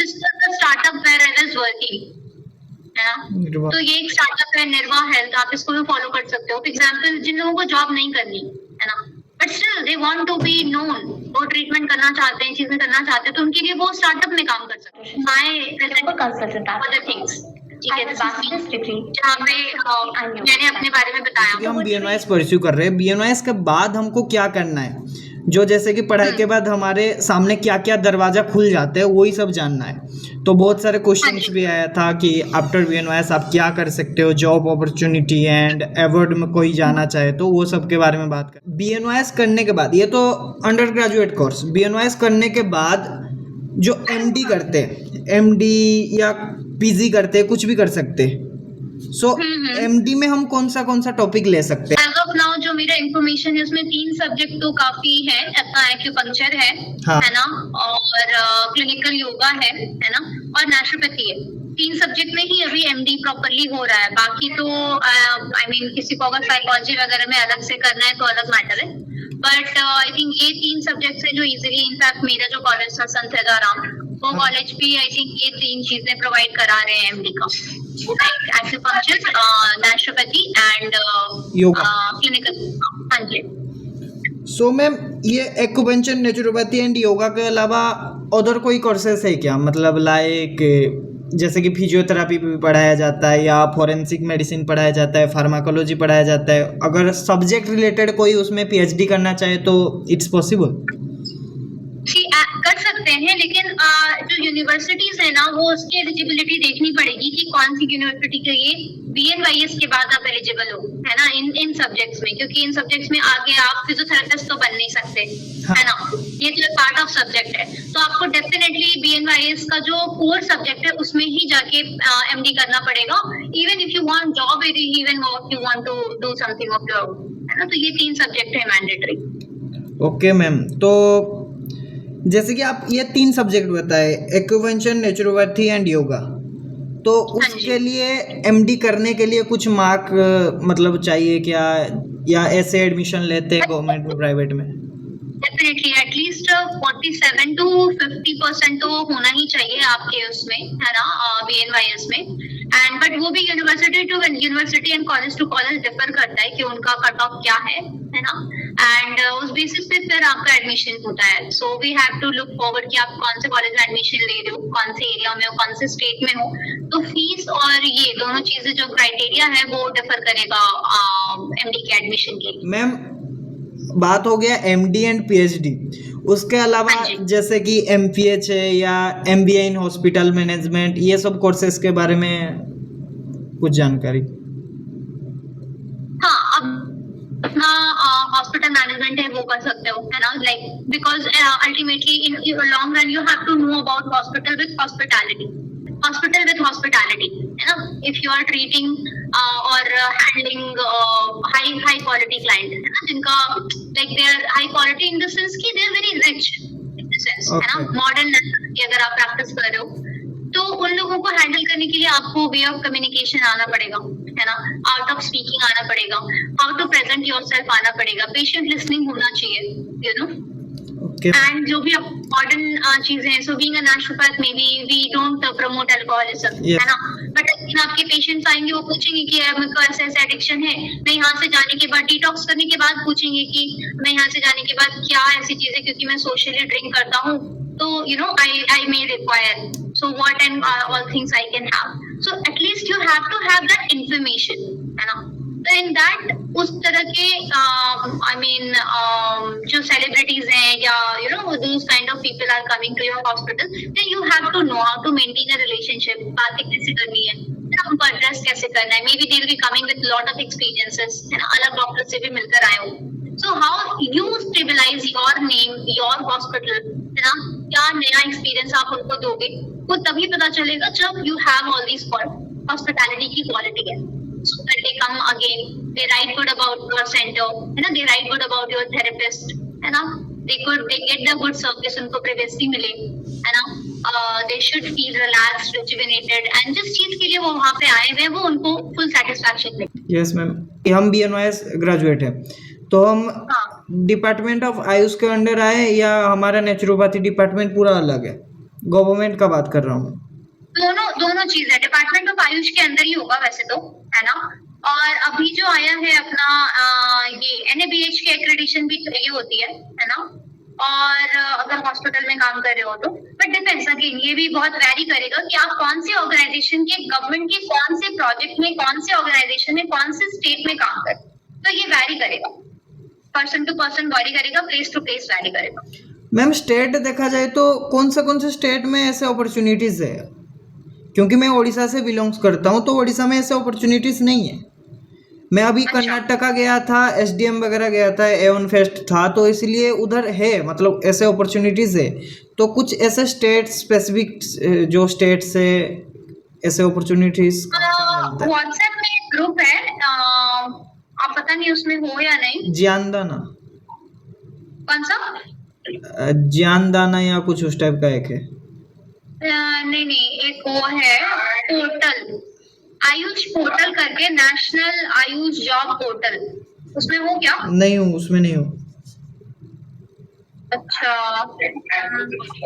This was the startup where I was working, है ना। तो ये एक स्टार्टअप है निर्वाह हेल्थ, आप इसको भी फॉलो कर सकते हो। फॉर एग्जांपल जिन लोगों को जॉब नहीं करनी है ना, but still they want to be known, वो ट्रीटमेंट करना चाहते हैं, चीजें करना चाहते हैं, तो उनके लिए वो स्टार्टअप में काम कर सकते हैं। माय कंसल्टेंट अदर थिंग्स, ठीक है, जहाँ पे मैंने अपने बारे में बताया। कि हम BNYS परस्यू कर रहे हैं, BNYS के बाद हमको क्या करना है, जो जैसे कि पढ़ाई के बाद हमारे सामने क्या क्या दरवाजा खुल जाते हैं वही सब जानना है। तो बहुत सारे क्वेश्चंस भी आया था कि आफ्टर BNYS आप क्या कर सकते हो, जॉब अपॉर्चुनिटी एंड अवार्ड में कोई जाना चाहे तो वो सब के बारे में बात कर। BNYS करने के बाद, ये तो अंडर ग्रेजुएट कोर्स, BNYS करने के बाद जो MD करते हैं, MD या PG करते हैं, कुछ भी कर सकते हैं। सो MD में हम कौन सा टॉपिक ले सकते हैं? एज ऑफ नाउ जो मेरा इंफॉर्मेशन है उसमें 3 सब्जेक्ट तो काफी है, अपना एक्यूपंक्चर है, हाँ। है ना, और क्लिनिकल योगा है ना, और नेचुरोपैथी है। 3 सब्जेक्ट में ही अभी MD प्रॉपरली हो रहा है। बाकी तो आई मीन किसी को अगर साइकोलॉजी वगैरह में अलग से करना है तो अलग मैटर है, बट आई थिंक ये 3 सब्जेक्ट्स है जो इजीली, इनफैक्ट मेरा जो कॉलेज था संत हृदयराम, वो कॉलेज भी आई थिंक ये 3 चीजें प्रोवाइड करा रहे हैं MD का, acupuncture, naturopathy and yoga, clinical. हाँ जी। सो मैम ये एक्यूपंक्चर, नेचुरोपैथी एंड योगा के अलावा अदर कोई कोर्सेस है क्या? मतलब लाइक जैसे कि फिजियोथेरापी भी पढ़ाया जाता है या फॉरेंसिक मेडिसिन पढ़ाया जाता है, फार्माकोलॉजी पढ़ाया जाता है। अगर सब्जेक्ट रिलेटेड कोई उसमें PhD करना चाहे तो इट्स पॉसिबल? कर सकते हैं, लेकिन जो यूनिवर्सिटीज है ना वो उसकी एलिजिबिलिटी देखनी पड़ेगी कि कौन सी यूनिवर्सिटी के लिए BNYS के बाद आप एलिजिबल हो, है ना, इन सब्जेक्ट्स में, क्योंकि इन सब्जेक्ट्स में आगे आप फिजियोथेरेपिस्ट तो बन नहीं सकते, है ना, ये तो पार्ट ऑफ सब्जेक्ट है। तो आपको डेफिनेटली BNYS का जो कोर सब्जेक्ट है उसमें ही जाके MD करना पड़ेगा, even if you want job, even if you want to do something of your, है ना। तो ये 3 सब्जेक्ट है मैंडेटरी। ओके मैम, तो जैसे कि आप ये 3 सब्जेक्ट बताए, एक्यूपंक्चर, नेचुरोपैथी एंड योगा, तो उसके लिए MD करने के लिए कुछ मार्क मतलब चाहिए क्या, या ऐसे एडमिशन लेते हैं गवर्नमेंट में, प्राइवेट में? डेफिनेटली एटलीस्ट 47 to 50% तो होना ही चाहिए आपके उसमें, है ना, BNYS में। एंड बट वो भी university to university and college to college differ करता है कि उनका कट ऑफ क्या है ना, एंड उस बेसिस पे फिर आपका एडमिशन होता है। So we have to look forward कि आप कौन से कॉलेज में एडमिशन ले रहे हो, कौन से एरिया में हो, कौन से स्टेट में हो। तो फीस और ये दोनों चीजें जो क्राइटेरिया है वो डिफर करेगा MD के एडमिशन के लिए। मैम बात हो गया MD एंड PhD, उसके अलावा जैसे कि MPH है या MBA इन हॉस्पिटल मैनेजमेंट, ये सब कोर्सेज के बारे में कुछ जानकारी? हाँ, अब अपना हॉस्पिटल मैनेजमेंट है वो कर सकते हो, है ना, like because ultimately in long run you have to know about hospital with hospitality, है ना। इफ यू आर ट्रीटिंग और हैंडलिंग हाई क्वालिटी क्लाइंट, है ना, जिनका like they are high quality in the sense कि they are very rich in the sense, है ना, modern की अगर आप प्रैक्टिस कर रहे हो तो उन लोगों को हैंडल करने के लिए आपको वे ऑफ कम्युनिकेशन आना पड़ेगा, है ना, आर्ट ऑफ स्पीकिंग आना पड़ेगा, हाउ टू प्रेजेंट योरसेल्फ आना पड़ेगा, पेशेंट लिसनिंग होना चाहिए, यू नो। एंड जो भी मॉडर्न चीजें हैं, so being a naturopath maybe we don't promote alcoholism, है ना, बट आपके पेशेंट्स आएंगे वो पूछेंगे कि मेरे को ऐसा ऐसा एडिक्शन है, मैं यहाँ से जाने के बाद डिटॉक्स करने के बाद पूछेंगे कि मैं यहाँ से जाने के बाद क्या ऐसी चीजें, क्योंकि मैं सोशली ड्रिंक करता हूँ तो you know I may require, so what and all things I can have, so at least you have to have that information, है ना। तो इन दैट उस तरह के आई मीन जो सेलिब्रिटीज हैं या you know those kind of people are coming to your hospital, then you have to know how to maintain a relationship, बातें कैसे करनी है, उनको एड्रेस कैसे करना है। Maybe they will be coming with lot of experiences, है ना, अलग डॉक्टर से भी मिलकर आए हो। So how you stabilize your name, your hospital, है ना, क्या नया एक्सपीरियंस आप उनको दोगे, वो तभी पता चलेगा जब you have all these hospitality की क्वालिटी है। So that they come again, they write good about your center, है ना, they write good about your therapist, है ना, they get the good service, उनको privacy मिले, है ना, they should feel relaxed, rejuvenated, and जिस चीज के लिए वो वहाँ पे आए हुए हैं वो उनको full satisfaction मिले। Yes मैम, हम BNYS ग्रेजुएट हैं तो हम डिपार्टमेंट ऑफ आयुष के अंडर आए या हमारा नेचुरोपैथी डिपार्टमेंट पूरा अलग है? गवर्नमेंट का बात कर रहा हूँ। दोनों दोनों चीजें डिपार्टमेंट ऑफ आयुष के अंदर ही होगा वैसे तो, है ना। और अभी जो आया है अपना ये NABH की एक्रेडिशन भी चाहिए होती है ना। और अगर हॉस्पिटल में काम कर रहे हो तो, बट डिपेंड्स अगेन, ये भी बहुत वैरी करेगा कि आप कौन से ऑर्गेनाइजेशन के, गवर्नमेंट के कौन से प्रोजेक्ट में, कौन से ऑर्गेनाइजेशन में, कौन से स्टेट में काम कर, तो ये वैरी करेगा, पर्सन टू पर्सन वैरी करेगा, प्लेस टू प्लेस वैरी करेगा। मैम स्टेट देखा जाए तो कौन से स्टेट में ऐसे अपॉर्चुनिटीज है? क्योंकि मैं उड़ीसा से बिलोंग्स करता हूँ, तो उड़ीसा में ऐसे अपॉर्चुनिटीज नहीं है। मैं अभी अच्छा। कर्नाटका गया था, SDM वगैरह गया था, एवन फेस्ट था, तो इसलिए उधर है, मतलब ऐसे अपॉर्चुनिटीज है। तो कुछ ऐसे स्टेट स्पेसिफिक जो स्टेट से ऐसे अपॉर्चुनिटीज मिलता है? व्हाट्सएप में एक ग्रुप है, आप पता नहीं उसमें हो या नहीं। ज्ञानदाना, कौन सा? ज्ञानदाना या कुछ उस टाइप का एक है। नहीं नहीं, एक वो है पोर्टल, आयुष पोर्टल करके, नेशनल आयुष जॉब पोर्टल, उसमें हो क्या? नहीं हूँ, उसमें नहीं हूँ। अच्छा,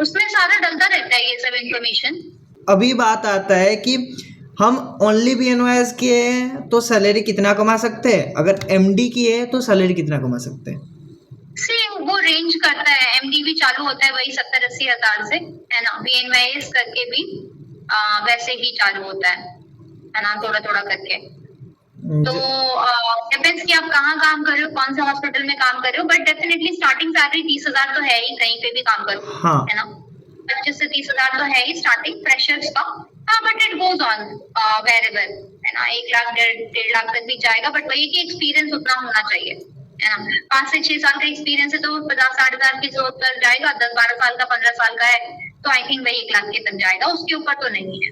उसमें सारा डलता रहता है ये सब इंफॉर्मेशन। अभी बात आता है कि हम ओनली BNOS किए हैं तो सैलरी कितना कमा सकते हैं, अगर MD किए तो सैलरी कितना कमा सकते हैं? से वो रेंज करता है, MD भी चालू होता है वही 70-80 हजार से, है ना। BNYS करके भी वैसे ही चालू होता है ना, थोड़ा थोड़ा करके। तो डिपेंड्स कि आप कहाँ काम कर रहे हो, कौन से हॉस्पिटल में काम कर रहे हो, बट डेफिनेटली स्टार्टिंग सैलरी 30,000 तो है ही, कहीं पे भी काम करो, हाँ। है ना। 25 से 30,000 तो है ही स्टार्टिंग फ्रेशर्स का। हाँ, but it goes on variable, है ना। 1 लाख 1.5 लाख तक भी जाएगा, बट वही कि एक्सपीरियंस उतना होना चाहिए, है ना। 5 से 6 साल का एक्सपीरियंस है तो 50-60 हजार की जरूरत तक जाएगा। 10-12 साल का, 15 साल का है तो आई थिंक वही 1 लाख के तक जाएगा, उसके ऊपर तो नहीं है,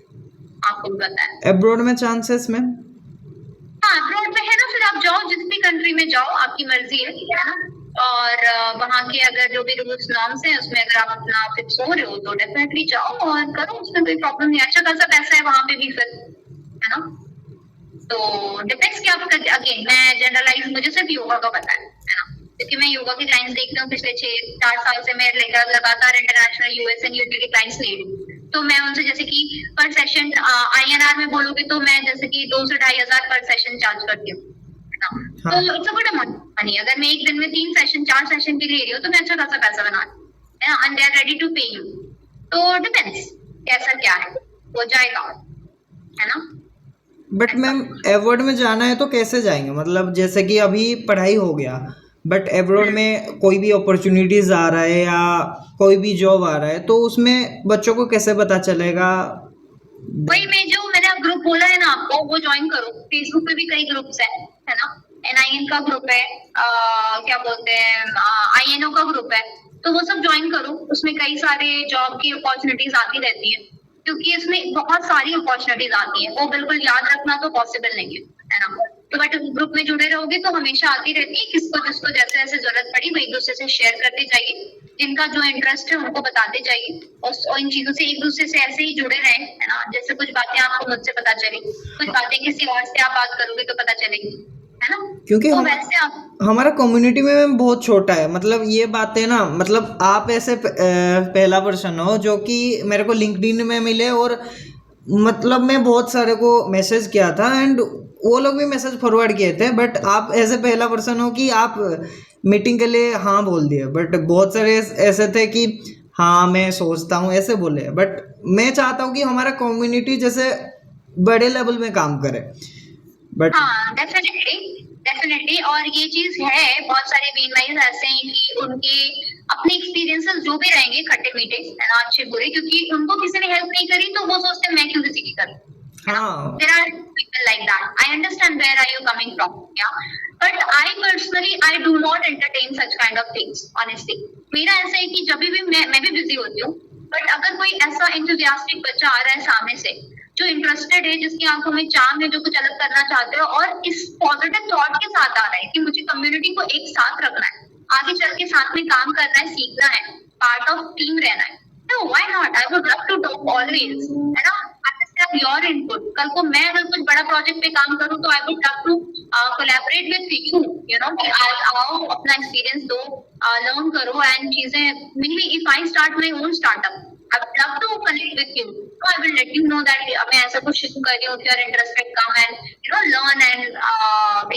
आपको भी पता है। अब्रॉड में चांसेस में? हाँ, अब्रॉड में है ना, फिर आप जाओ, जिस भी कंट्री में जाओ, आपकी मर्जी है ना। और वहाँ के अगर जो भी रूल्स नॉर्म्स हैं उसमें अगर आप अपना फिक्स हो रहे हो तो डेफिनेटली जाओ और करो, उसमें कोई प्रॉब्लम नहीं। अच्छा खासा पैसा है वहाँ पे भी फिर, है ना। तो डिपेंड्स कि आप, अगेन मैं जनरलाइज, मुझे सिर्फ योगा का पता है ना, क्योंकि मैं योगा के क्लाइंट्स देखती हूँ पिछले 6-4 साल से। मैं लगातार इंटरनेशनल US एंड UK के क्लाइंट्स ले रही हूँ, तो मैं उनसे जैसे कि पर सेशन INR में बोलोगे तो मैं जैसे कि 2 से 2.5 हजार पर सेशन चार्ज करती हूँ, है ना। तो it's a good amount money. अगर मैं एक दिन में 3 सेशन 4 सेशन के ले रही हूँ तो मैं अच्छा खासा पैसा बना रही हूँ, है ना, and they are ready to pay you. तो डिपेंड्स कैसा क्या है, हो जाएगा, है ना। बट मैम एवॉर्ड में जाना है तो कैसे जाएंगे? मतलब जैसे कि अभी पढ़ाई हो गया, बट एब्रॉड में कोई भी अपॉर्चुनिटीज आ रहा है या कोई भी जॉब आ रहा है, तो उसमें बच्चों को कैसे पता चलेगा? वही मैं जो मैंने ग्रुप बोला है ना आपको, वो ज्वाइन करो। फेसबुक पे भी कई ग्रुप्स है ना। NIN का ग्रुप है, क्या बोलते हैं, INO का ग्रुप है, तो वो सब ज्वाइन करो। उसमें कई सारे जॉब की अपॉर्चुनिटीज आती रहती है, क्योंकि इसमें बहुत सारी अपॉर्चुनिटीज आती है, वो बिल्कुल याद रखना तो पॉसिबल नहीं है ना। तो बट ग्रुप में जुड़े रहोगे तो हमेशा आती रहती है, किसको जिसको जैसे जैसे जरूरत पड़ी वो एक दूसरे से शेयर करते जाइए, जिनका जो इंटरेस्ट है उनको बताते जाइए, और इन चीजों से एक दूसरे से ऐसे ही जुड़े रहे, है ना। जैसे कुछ बातें आपको मुझसे पता चली, कुछ बातें किसी और से आप बात करोगे तो पता चलेगी, है ना। क्योंकि तो वैसे आप, हमारा कम्युनिटी में बहुत छोटा है, मतलब ये बातें ना, मतलब आप ऐसे पहला पर्सन हो जो कि मेरे को लिंक्डइन में मिले, और मतलब मैं बहुत सारे को मैसेज किया था एंड वो लोग भी मैसेज फॉरवर्ड किए थे, बट आप ऐसे पहला पर्सन हो कि आप मीटिंग के लिए हाँ बोल दिए। बट बहुत सारे ऐसे थे कि हाँ मैं सोचता हूँ ऐसे बोले, बट मैं चाहता हूँ कि हमारा कम्युनिटी जैसे बड़े लेवल में काम करे। बट हाँ, डेफिनेटली और ये चीज है, बहुत सारे बीएनवाईज ऐसे हैं कि उनके अपने एक्सपीरियंसेस जो भी रहेंगे खट्टे मीठे, है ना, अच्छे बुरे, क्योंकि उनको किसी ने हेल्प नहीं करी तो वो सोचते हैं मैं क्यों किसी की करूं। हाँ, There are people like that. I understand where are you coming from, yeah. But I personally, I do not entertain such kind of things, honestly. मेरा ऐसा है कि जब भी मैं भी बिजी होती हूँ, बट अगर कोई ऐसा enthusiastic बच्चा आ रहा है सामने से जो इंटरेस्टेड है, जिसकी आंखों में चाम है, जो कुछ अलग करना चाहते हो और इस पॉजिटिव थॉट के साथ आ रहा है कि मुझे कम्युनिटी को एक साथ रखना है, आगे चल के साथ में काम करना है, सीखना है, पार्ट ऑफ टीम रहना है, तो why not, I would love to talk always, है ना। योर इनपुट, कल को मैं अगर कुछ बड़ा प्रोजेक्ट पे काम करूं तो I would love to collaborate with you know, कि आप आओ अपना एक्सपीरियंस दो, लर्न करो एंड चीजें, mainly if I start my own startup, I would love to connect with you. So I will let you know that मैं ऐसा कुछ शुरू कर रही हूँ. If you are interested, come and learn and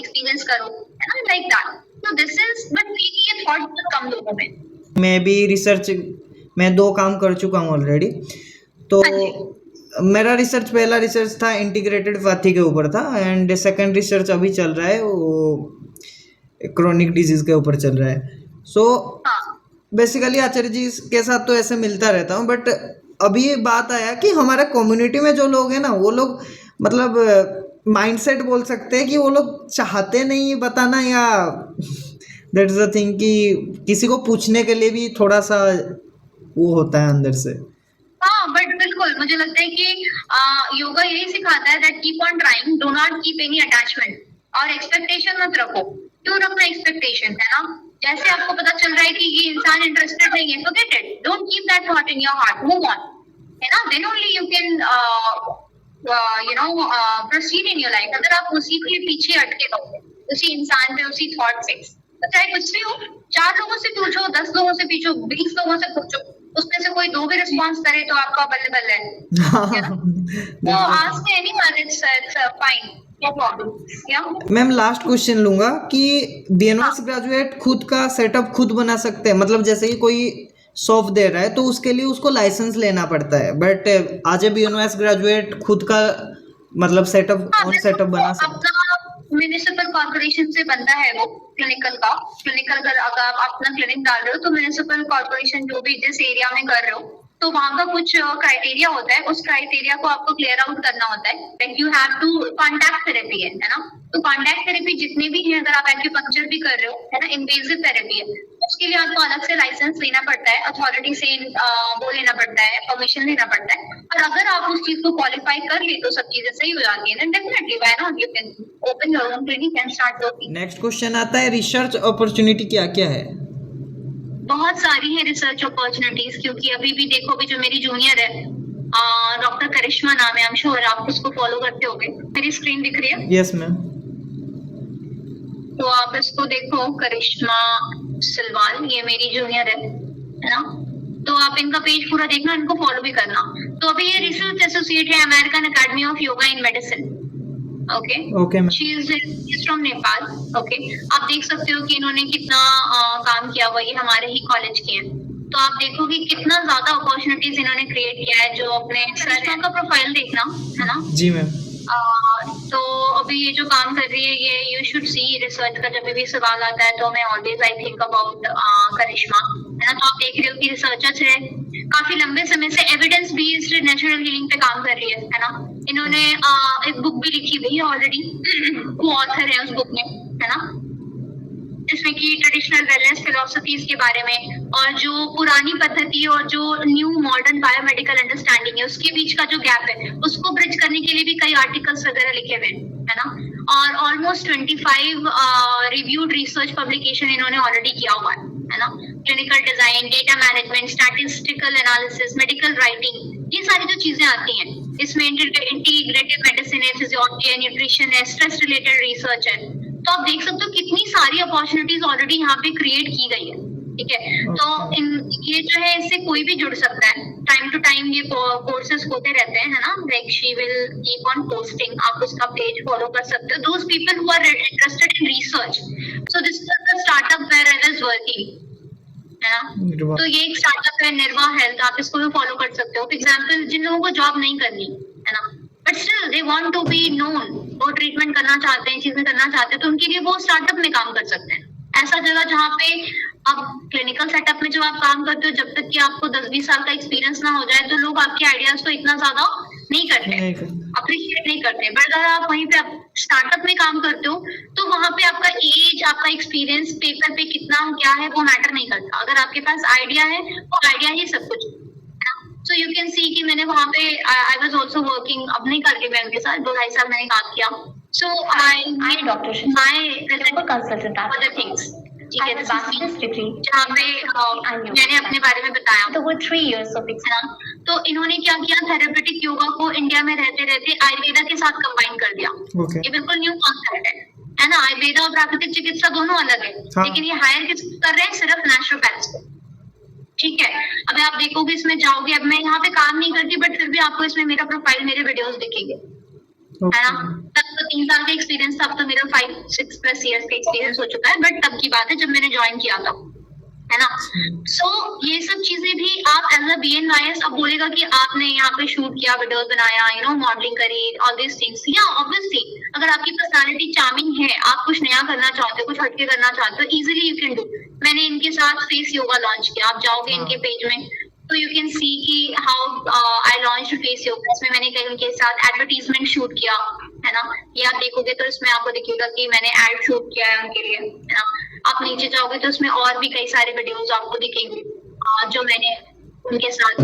experience करो. है ना, like that. So this is, but ये thought बहुत कम लोगों में. मैं भी रिसर्च मैं 2 काम कर चुका हूँ ऑलरेडी। तो हाँ जी. मेरा रिसर्च पहला रिसर्च था इंटीग्रेटेड पाथी के ऊपर था, एंड सेकंड रिसर्च अभी चल रहा है वो क्रोनिक डिजीज के ऊपर चल रहा है। सो हाँ. बेसिकली आचार्य जी के साथ तो ऐसे मिलता रहता हूँ, बट अभी ये बात आया कि हमारे कम्युनिटी में जो लोग हैं ना, वो लोग मतलब माइंडसेट बोल सकते हैं कि वो लोग चाहते नहीं बताना, या दैट इज द थिंग कि किसी को पूछने के लिए भी थोड़ा सा वो होता है अंदर से। हाँ, बट बिल्कुल मुझे लगता है कि योगा यही सिखाता है that keep on trying, do not keep any attachment, और एक्सपेक्टेशन मत रखो। क्यों रखना एक्सपेक्टेशन, है ना? जैसे आपको पता चल रहा है कि ये इंसान इंटरेस्टेड नहीं है, forget it, don't keep that thought in your heart, move on, है ना? Then only you can proceed in your life. अगर आप उसी के पीछे अटके रहोगे, उसी इंसान पे, उसी थॉट से, तो चाहे कुछ भी हो, 4 लोगों से पूछो, 10 लोगों से पूछो, 20 लोगों से पूछो, उसमें से कोई 2 भी रिस्पॉन्स करे तो आपका बल्ले बल्ले है ना? तो ask anyone, it's fine, no problem. या मैम लास्ट क्वेश्चन लूंगा कि बीएनओएस ग्रेजुएट खुद का सेटअप खुद बना सकते हैं, मतलब जैसे कि कोई सॉफ्ट दे रहा है तो उसके लिए उसको लाइसेंस लेना पड़ता है, बट आज ए बीएनओएस ग्रेजुएट खुद का मतलब सेटअप ओन सेटअप बना सकते हैं। अपना म्युनिसिपल कॉर्पोरेशन से बनता है वो क्लिनिकल अगर आप अपना क्लिनिक डाल रहे हो तो म्युनिसिपल कॉर्पोरेशन जो भी जिस एरिया में कर रहे हो, तो वहाँ का कुछ क्राइटेरिया होता है, उस क्राइटेरिया को आपको क्लियर आउट करना होता है। Like you have to contact therapy है ना? तो कॉन्टैक्ट थेरेपी जितने भी हैं, अगर आप एक्यूपंक्चर भी कर रहे हो, है ना, इन्वेजिव थेरेपी है, उसके लिए आपको अलग से लाइसेंस लेना पड़ता है, अथॉरिटी से वो लेना पड़ता है, परमिशन लेना पड़ता है। और अगर आप उस चीज को क्वालिफाई कर ले तो सब चीजें सही हो जाती है, definitely why not, you can open your own clinic and start working. Next question आता है रिसर्च अपॉर्चुनिटी क्या क्या है? बहुत सारी है रिसर्च अपॉर्चुनिटीज, क्योंकि अभी भी देखो, अभी जो मेरी जूनियर है डॉक्टर करिश्मा नाम है, आई एम श्योर आप उसको फॉलो करते होगे। मेरी स्क्रीन दिख रही है? Yes ma'am. तो आप इसको देखो, करिश्मा सिलवाल, ये मेरी जूनियर है ना? तो आप इनका पेज पूरा देखना, इनको फॉलो भी करना। तो अभी ये रिसर्च एसोसिएट है American academy of yoga in medicine. Okay, she is from Nepal. Okay, आप देख सकते हो कि इन्होंने कितना काम किया हुआ, ये हमारे ही कॉलेज के हैं। तो आप देखो कि कितना ज्यादा अपॉर्चुनिटीज इन्होंने क्रिएट किया है। जो अपने करिश्मा का प्रोफाइल देखना, है ना? जी मैम। तो अभी ये जो काम कर रही है, ये यू शुड सी रिसर्च का जब भी सवाल आता है तो मैं ऑलवेज आई थिंक अबाउट करिश्मा, है ना? तो आप देख रहे हो कि रिसर्चर है, काफी लंबे समय से एविडेंस बेस्ड नेचुरल हीलिंग पे काम कर रही है ना? इन्होंने एक बुक भी लिखी हुई है ऑलरेडी, वो ऑथर है उस बुक में, है ना? जिसमें कि ट्रेडिशनल वेलनेस फिलोसफीज के बारे में, और जो पुरानी पद्धति और जो न्यू मॉडर्न बायोमेडिकल अंडरस्टैंडिंग है, उसके बीच का जो गैप है, उसको ब्रिज करने के लिए भी कई आर्टिकल्स वगैरह लिखे हुए हैं, है ना? और ऑलमोस्ट 25 रिव्यूड रिसर्च पब्लिकेशन इन्होंने ऑलरेडी किया हुआ है ना? Clinical design, data management, statistical analysis, medical writing, ये सारी जो चीजें आती हैं, इसमें इंटीग्रेटिव मेडिसिन है, फिजियोलॉजी है, न्यूट्रिशन है, स्ट्रेस रिलेटेड रिसर्च है। तो आप देख सकते हो कितनी सारी अपॉर्चुनिटीज ऑलरेडी यहाँ पे क्रिएट की गई है, ठीक है? तो ये जो है, इससे कोई भी जुड़ सकता है। टाइम टू टाइम ये कोर्सेज होते रहते हैं, है ना? Like she will keep on posting, आप उसका पेज फॉलो कर सकते हो। Those people who are interested in research, so this is the startup where I was working, है ना? तो ये एक स्टार्टअप है निर्वा हेल्थ, आप इसको भी फॉलो कर सकते हो। फॉर एग्जाम्पल, जिन लोगों को जॉब नहीं करनी, है ना, but still they want to be known, वो ट्रीटमेंट करना चाहते हैं, चीजें करना चाहते हैं, तो उनके लिए वो स्टार्टअप में काम कर सकते हैं। ऐसा जगह जहाँ पे अब क्लिनिकल सेटअप में जब आप काम करते हो, जब तक कि आपको 10-20 साल का एक्सपीरियंस ना हो जाए, तो लोग आपके आइडियाज को इतना ज्यादा नहीं करते, अप्रिशिएट नहीं करते। बट अगर आप वहीं पे स्टार्टअप में काम करते हो, तो वहां पे आपका एज, आपका एक्सपीरियंस पेपर पे कितना क्या है वो मैटर नहीं करता। अगर आपके पास आइडिया है, वो आइडिया ही सब कुछ। सो यू कैन सी कि मैंने वहां पे आई वाज आल्सो वर्किंग, अब नहीं करती मैं उनके साथ, 2-2.5 साल मैंने काम किया। So I doctor my consultant other things, ठीक है? जहाँ पे मैंने अपने बारे में बताया, तो वो 3 years of experience। तो इन्होंने क्या किया, थेरेपेटिक योगा को इंडिया में रहते रहते आयुर्वेदा के साथ कंबाइन कर दिया। ये बिल्कुल न्यू कॉन्सेप्ट है ना? आयुर्वेदा और प्राकृतिक चिकित्सा दोनों अलग है, लेकिन ये हायर किस कर रहे हैं, सिर्फ नेचुरोपैथ्स को, ठीक है। अब आप देखोगे इसमें जाओगे, अब मैं यहाँ पे काम नहीं करती बट फिर भी आपको इसमें मेरा प्रोफाइल, मेरे वीडियोस दिखेंगे, है ना। तब तो 3 साल का एक्सपीरियंस था, अब तो मेरा 5-6+ ईयर्स का एक्सपीरियंस हो चुका है, बट तब की बात है जब मैंने ज्वाइन किया था, है ना। सो ये सब चीजें भी आप एज अ BNYS, अब बोलेगा कि आपने यहाँ पे शूट किया, वीडियोस बनाया, यू नो मॉडलिंग करी, ऑल दिस थिंग्स, या ऑब्वियसली अगर आपकी पर्सनालिटी चार्मिंग है, आप कुछ नया करना चाहते हो, कुछ हटके करना चाहते हो, इजीली यू कैन डू। मैंने इनके साथ फेस योगा लॉन्च किया, आप जाओगे इनके पेज में तो यू कैन सी कि how I launch face yoga. इसमें मैंने कहीं उनके साथ एडवर्टीजमेंट शूट किया, है ना। ये आप देखोगे तो इसमें आपको दिखेगा कि मैंने एड शूट किया है उनके लिए, है ना। आप नीचे जाओगे तो उसमें और भी कई सारे वीडियोस आपको दिखेंगे जो मैंने उनके साथ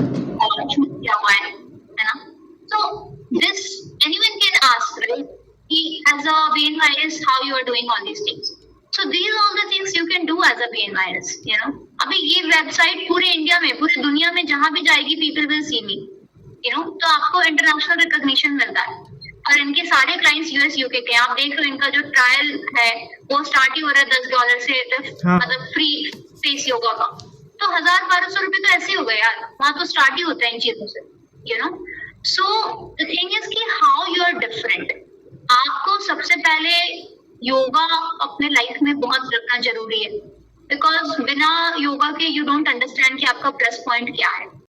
शूट किया हुआ है ना। So this anyone can ask, right? As a BNYS, how you are doing all these things. So these are all the things you can do as a BNYS, you know. अभी ये website पूरे India में, पूरी दुनिया में जहां भी जाएगी, people will see me, you know. तो आपको इंटरनेशनल रिकॉग्निशन मिलता है। और इनके सारे क्लाइंट्स US UK के, आप देख लो इनका जो ट्रायल है वो स्टार्ट ही हो रहा है $10 से, मतलब फ्री फेस योगा का। तो 1000-1200 रुपए तो ऐसे हो गए यार, वहां तो स्टार्ट ही होता है इन चीजों से, you know. So the thing is कि हाउ यू आर डिफरेंट। आपको सबसे पहले योगा अपने लाइफ में बहुत रखना जरूरी है, बिकॉज बिना योगा के यू डोंट अंडरस्टैंड कि आपका प्लस पॉइंट क्या है।